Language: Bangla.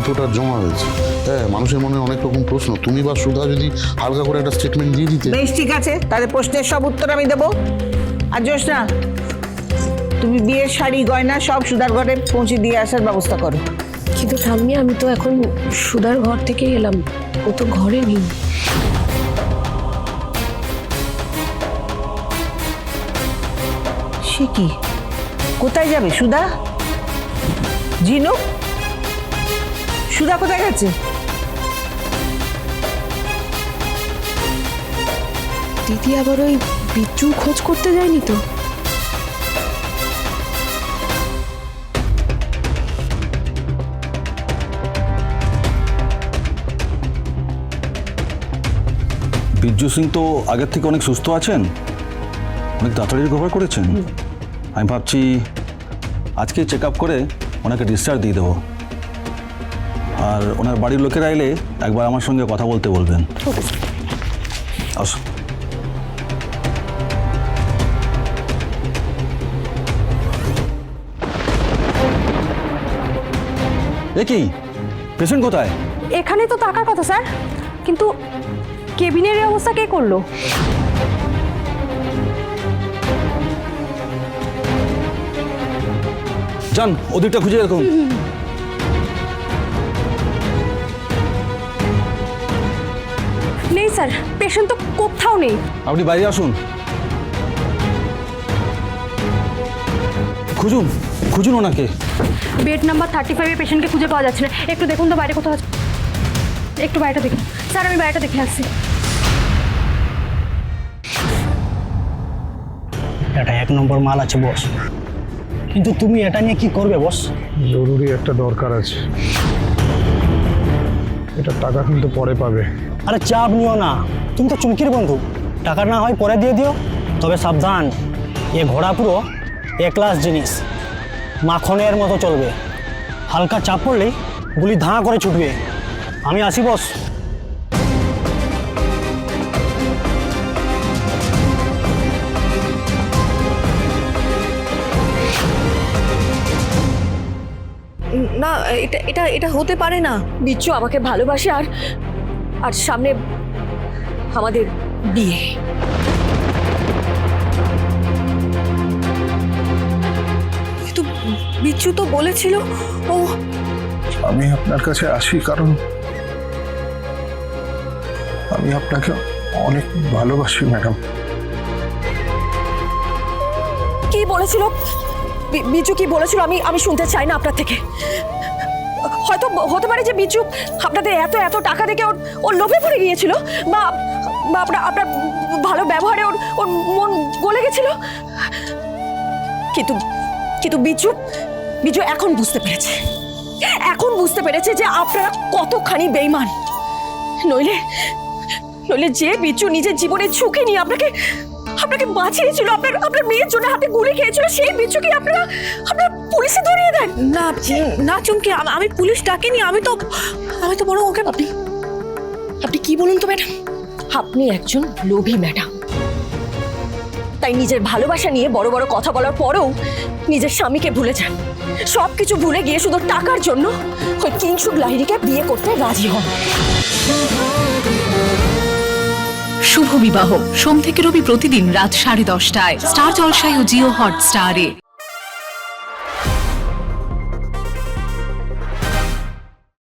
রিপোর্টার জমা হয়েছে। হ্যাঁ, মানুষের মনে অনেক রকম প্রশ্ন। তুমি বা সুধা যদি হালকা করে একটা স্টেটমেন্ট দিয়ে দিতে। বেশ, ঠিক আছে, তাদের প্রশ্নের সব উত্তর আমি দেবো। আর জ্যোৎস্না, তুমি বিয়ের শাড়ি গয়না সব সুধার ঘরে পৌঁছে দিয়ে আসার ব্যবস্থা করো। কিন্তু ঠাম্মি, আমি তো এখন সুধার ঘর থেকে এলাম, ও তো ঘরে নেই। সে কি, কোথায় যাবে সুধা? জিনু, সুধা কোথায় গেছে? দিদি আবার ওই বিচ্ছুর খোঁজ করতে যায়নি তো? বিজ্জু সিং তো আগের থেকে অনেক সুস্থ আছেন, অনেক তাড়াতাড়ি রিকভার করেছেন। আমি ভাবছি আজকে চেক আপ করে ওনাকে ডিসচার্জ দিয়ে দেবো। আর ওনার বাড়ির লোকেরা এলে একবার আমার সঙ্গে কথা বলতে বলবেন। আসো। এ কি, পেশেন্ট কোথায়? এখানে তো থাকার কথা স্যার, কিন্তু কেবিনের এই অবস্থা কে করলো? যান ওদিকটা খুঁজে দেখুন। নেই স্যার, পেশেন্ট তো কোথাও নেই। আপনি বাইরে আসুন, খুঁজুন খুঁজুন ওনাকে। বেড নাম্বার 35-এ পেশেন্টকে খুঁজে পাওয়া যাচ্ছে না। একটু দেখুন তো বাইরে কোথাও আছে। একটু বাইরেটা দেখুন স্যার, আমি বাইরেটা দেখে আসছি। এটা 1 নম্বর মাল আছে বস, কিন্তু তুমি এটা নিয়ে কি করবে বস? জরুরি একটা দরকার আছে, এটা টাকা কিন্তু পরে পাবে। আরে চাপ নিও না, তুমি তো চুমকির বন্ধু, টাকা না হয় পরে দিয়ে দিও। তবে সাবধান, এ ঘোড়া পুরো এ ক্লাস জিনিস, মাখনের মতো চলবে। হালকা চাপ পড়লেই গুলি ধাঁ করে ছুটবে। আমি আসি বস। না, এটা এটা এটা হতে পারে না। বিচ্ছু আমাকে ভালোবাসে, আর আর সামনে আমাদের বিয়ে। কিন্তু বিচ্ছু তো বলেছিল ও। আমি আপনার কাছে আসি কারণ আমি আপনাকে অনেক ভালোবাসি ম্যাডাম। কি বলেছিল বিচ্ছু, কি বলেছিল? আমি শুনতে চাই না আপনার থেকে। হয়তো হতে পারে যে বিচ্ছু আপনাদের এত এত টাকা দেখে ওর লোভে পড়ে গিয়েছিল, বা বা আপনার ভালো ব্যবহারে ওর মন গলে গেছিল। কিন্তু কিন্তু বিচ্ছু এখন বুঝতে পেরেছে যে আপনারা কতখানি বেঈমান। নইলে যে বিচ্ছু নিজের জীবনের ঝুঁকি নিয়ে আপনাকে বাঁচিয়েছিল, আপনার মেয়ের জন্য হাতে গুলি খেয়েছিল, সেই বিচ্ছুকে আপনারা পুলিশে ধরিয়ে দেন। না না চুমকি, আমি পুলিশ ডাকিনি। আমি তো বড় ওকে। আপনি কি বলুন তো ম্যাডাম? আপনি একজন লোভী ম্যাডাম, তাই নিজের ভালোবাসা নিয়ে বড় বড় কথা বলার পরেও নিজের স্বামীকে ভুলে যান। সবকিছু ভুলে গিয়ে শুধু টাকার জন্য ওই কিংশুক লাহিড়িকে বিয়ে করতে রাজি হন। শুভ বিবাহ সোম থেকে রবি প্রতিদিন রাত 10:30টায় স্টার জলসায় ও জিও হটস্টারে।